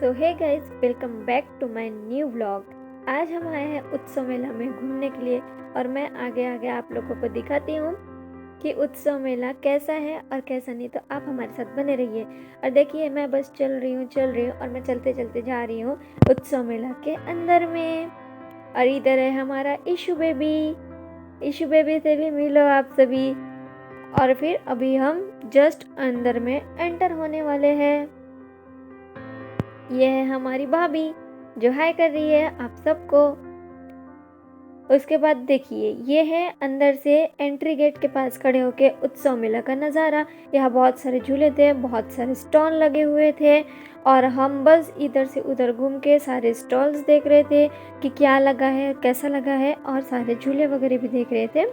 So hey guys, welcome back to my new vlog. आज हम आए हैं उत्सव मेला में घूमने के लिए और मैं आगे आगे आप लोगों को दिखाती हूँ कि उत्सव मेला कैसा है और कैसा नहीं। तो आप हमारे साथ बने रहिए। और देखिए, मैं बस चल रही हूँ और मैं चलते चलते जा रही हूँ उत्सव मेला के अंदर में। और इधर है हमारा इशू बेबी से भी मिलो आप सभी। और फिर अभी हम जस्ट अंदर में एंटर होने वाले हैं। ये है हमारी भाभी जो हाय कर रही है आप सबको। उसके बाद देखिए, ये है अंदर से एंट्री गेट के पास खड़े होके उत्सव मेला का नज़ारा। यहाँ बहुत सारे झूले थे, बहुत सारे स्टॉल लगे हुए थे और हम बस इधर से उधर घूम के सारे स्टॉल्स देख रहे थे कि क्या लगा है, कैसा लगा है, और सारे झूले वगैरह भी देख रहे थे।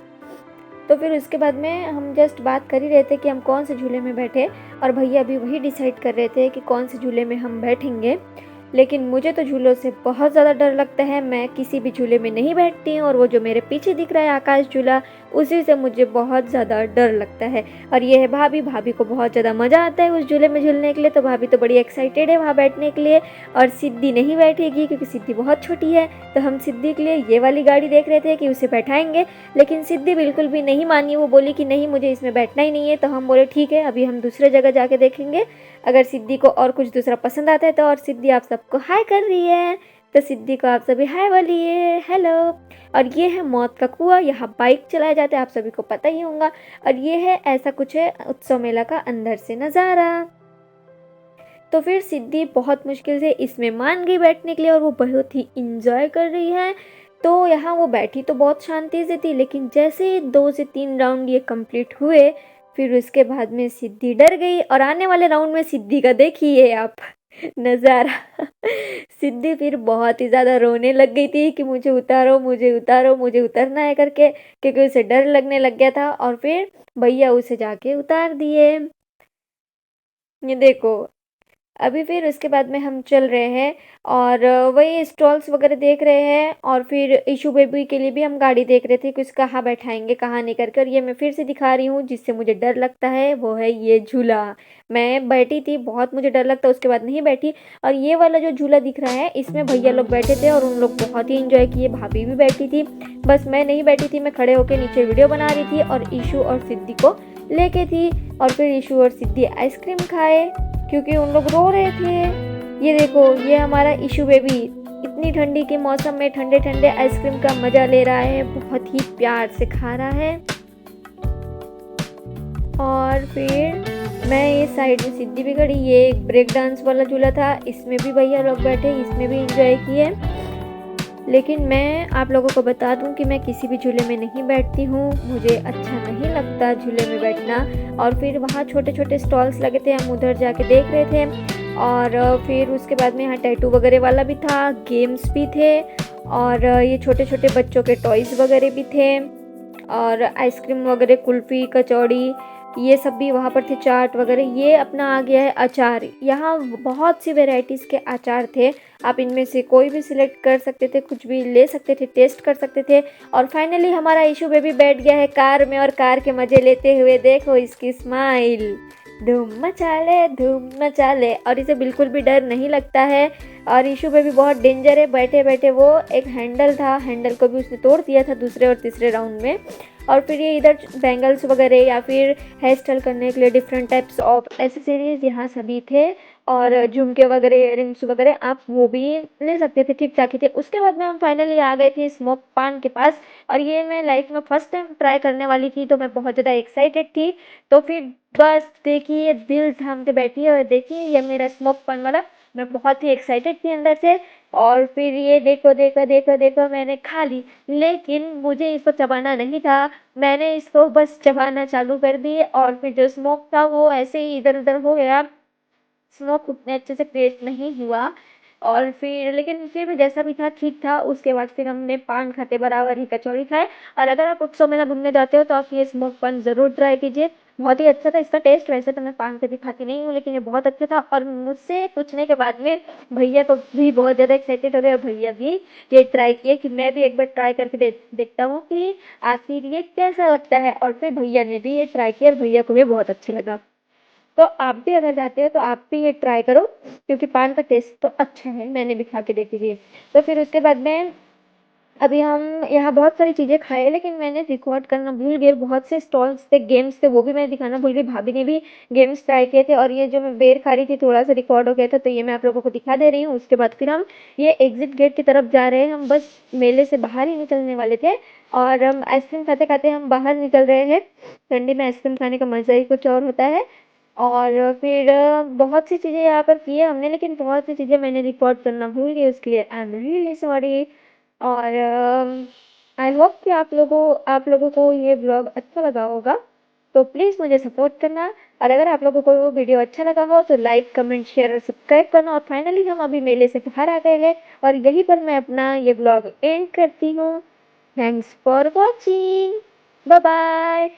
तो फिर उसके बाद में हम जस्ट बात कर ही रहे थे कि हम कौन से झूले में बैठे, और भैया भी वही डिसाइड कर रहे थे कि कौन से झूले में हम बैठेंगे। लेकिन मुझे तो झूलों से बहुत ज़्यादा डर लगता है, मैं किसी भी झूले में नहीं बैठती हूँ। और वो जो मेरे पीछे दिख रहा है आकाश झूला, उसी से मुझे बहुत ज़्यादा डर लगता है। और ये है भाभी को बहुत ज़्यादा मज़ा आता है उस झूले में झूलने के लिए, तो भाभी तो बड़ी एक्साइटेड है वहाँ बैठने के लिए। और सिद्धि नहीं बैठेगी क्योंकि सिद्धि बहुत छोटी है, तो हम सिद्धि के लिए ये वाली गाड़ी देख रहे थे कि उसे बैठाएंगे। लेकिन सिद्धि बिल्कुल भी नहीं मानी, वो बोली कि नहीं, मुझे इसमें बैठना ही नहीं है। तो हम बोले ठीक है, अभी हम दूसरे जगह जाके देखेंगे, अगर सिद्धि को और कुछ दूसरा पसंद आता है तो। और सिद्धि आप सबको हाय कर रही है, तो सिद्धि को आप सभी हाय बोलिए, हेलो। और ये है मौत का कुआं, यहाँ बाइक चलाए जाते हैं, आप सभी को पता ही होगा। और ये है, ऐसा कुछ है उत्सव मेला का अंदर से नज़ारा। तो फिर सिद्धि बहुत मुश्किल से इसमें मान गई बैठने के लिए, और वो बहुत ही इंजॉय कर रही है। तो यहाँ वो बैठी तो बहुत शांति से थी, लेकिन जैसे 2 से 3 राउंड ये कंप्लीट हुए, फिर उसके बाद में सिद्धि डर गई। और आने वाले राउंड में सिद्धि का देखिए आप नज़ारा सिद्धि फिर बहुत ही ज़्यादा रोने लग गई थी कि मुझे उतारो, मुझे उतारो, मुझे उतरना है करके, क्योंकि उसे डर लगने लग गया था। और फिर भैया उसे जाके उतार दिए। ये देखो, अभी फिर उसके बाद में हम चल रहे हैं और वही स्टॉल्स वगैरह देख रहे हैं। और फिर इशू बेबी के लिए भी हम गाड़ी देख रहे थे कि उसे कहाँ बैठाएंगे, कहाँ नहीं करके। और ये मैं फिर से दिखा रही हूँ जिससे मुझे डर लगता है, वो है ये झूला। मैं बैठी थी, बहुत मुझे डर लगता, उसके बाद नहीं बैठी। और ये वाला जो झूला दिख रहा है, इसमें भैया लोग बैठे थे और उन लोग बहुत ही इंजॉय किए, भाभी भी बैठी थी। बस मैं नहीं बैठी थी, मैं खड़े होकर नीचे वीडियो बना रही थी और ईशू और सिद्धि को लेके थी। और फिर ईशू और सिद्धि आइसक्रीम खाए क्योंकि उन लोग रो रहे थे। ये देखो, ये हमारा इशू बेबी इतनी ठंडी के मौसम में ठंडे ठंडे आइसक्रीम का मजा ले रहा है, बहुत ही प्यार से खा रहा है। और फिर मैं ये साइड में सिद्धि भी खड़ी। ये एक ब्रेक डांस वाला झूला था, इसमें भी भैया लोग बैठे, इसमें भी इंजॉय किए। लेकिन मैं आप लोगों को बता दूं कि मैं किसी भी झूले में नहीं बैठती हूँ, मुझे अच्छा नहीं लगता झूले में बैठना। और फिर वहाँ छोटे छोटे स्टॉल्स लगे थे, हम उधर जाके देख रहे थे। और फिर उसके बाद में यहाँ टैटू वगैरह वाला भी था, गेम्स भी थे, और ये छोटे छोटे बच्चों के टॉयज़ वगैरह भी थे, और आइसक्रीम वगैरह, कुल्फ़ी, कचौड़ी, ये सब भी वहाँ पर थे, चाट वगैरह। ये अपना आ गया है अचार। यहाँ बहुत सी वेराइटीज़ के अचार थे, आप इनमें से कोई भी सिलेक्ट कर सकते थे, कुछ भी ले सकते थे, टेस्ट कर सकते थे। और फाइनली हमारा इशू बेबी बैठ गया है कार में, और कार के मज़े लेते हुए देखो इसकी स्माइल, धूम मचा ले। और इसे बिल्कुल भी डर नहीं लगता है। और इशू बेबी बहुत डेंजर है, बैठे बैठे वो एक हैंडल था, हैंडल को भी उसने तोड़ दिया था दूसरे और तीसरे राउंड में। और फिर ये इधर बैंगल्स वगैरह या फिर हेयर स्टाइल करने के लिए डिफरेंट टाइप्स ऑफ एसेसरीज यहाँ सभी थे, और झुमके वगैरह, इयररिंग्स वगैरह आप वो भी ले सकते थे, ठीक ठाक ही थे। उसके बाद में हम फाइनली आ गए थे स्मोक पान के पास, और ये मैं लाइफ में फर्स्ट टाइम ट्राई करने वाली थी, तो मैं बहुत ज़्यादा एक्साइटेड थी। तो फिर बस देखिए, दिल थाम के बैठी है और देखिए ये मेरा स्मोक पान वाला, मैं बहुत ही एक्साइटेड थी अंदर से। और फिर ये देखो देखो देखो देखो, मैंने खा ली, लेकिन मुझे इसको चबाना नहीं था, मैंने इसको बस चबाना चालू कर दी। और फिर जो स्मोक था वो ऐसे ही इधर उधर हो गया, स्मोक उतने अच्छे से टेस्ट नहीं हुआ। और फिर लेकिन फिर भी जैसा भी था ठीक था। उसके बाद फिर हमने पान खाते बराबर ही कचौड़ी खाए। और अगर आप उत्सव मेला घूमने जाते हो तो आप ये स्मोक पान ज़रूर ट्राई कीजिए, बहुत ही अच्छा था इसका टेस्ट। वैसे तो मैं पान कभी खाती नहीं हूँ, लेकिन ये बहुत अच्छा था। और मुझसे पूछने के बाद में भैया को भी बहुत ज़्यादा एक्साइटेड हो गए, और भैया भी ये ट्राई किए कि मैं भी एक बार ट्राई करके देखता हूँ कि आखिर ये कैसा लगता है। और फिर भैया ने भी ये ट्राई किया और भैया को भी बहुत अच्छा लगा। तो आप भी अगर जाते हो तो आप भी ये ट्राई करो, क्योंकि पान का टेस्ट तो अच्छा है, मैंने भी खा के देखी थी। तो फिर उसके बाद में अभी हम यहाँ बहुत सारी चीज़ें खाए, लेकिन मैंने रिकॉर्ड करना भूल गई। बहुत से स्टॉल्स थे, गेम्स थे, वो भी मैं दिखाना भूल गई। भाभी ने भी गेम्स ट्राई किए थे और ये जो मैं बेर खा रही थी थोड़ा सा रिकॉर्ड हो गया था, तो ये मैं आप लोगों को दिखा दे रही हूँ। उसके बाद फिर हम ये एग्जिट गेट की तरफ जा रहे हैं। हम बस मेले से बाहर ही निकलने वाले थे और हम आइसक्रीम खाते खाते हम बाहर निकल रहे हैं। ठंडी में आइसक्रीम खाने का मज़ा ही कुछ और होता है। और फिर बहुत सी चीज़ें यहाँ पर की है हमने, लेकिन बहुत सी चीज़ें मैंने रिकॉर्ड करना भूल गई, उसके लिए आई एम रियली सॉरी। और आई होप कि आप लोगों को ये ब्लॉग अच्छा लगा होगा। तो प्लीज़ मुझे सपोर्ट करना, और अगर आप लोगों को वो वीडियो अच्छा लगा हो तो लाइक, कमेंट, शेयर और सब्सक्राइब करना। और फाइनली हम अभी मेले से बाहर आ गए हैं और यहीं पर मैं अपना ये ब्लॉग एंड करती हूँ। Thanks for watching. Bye bye.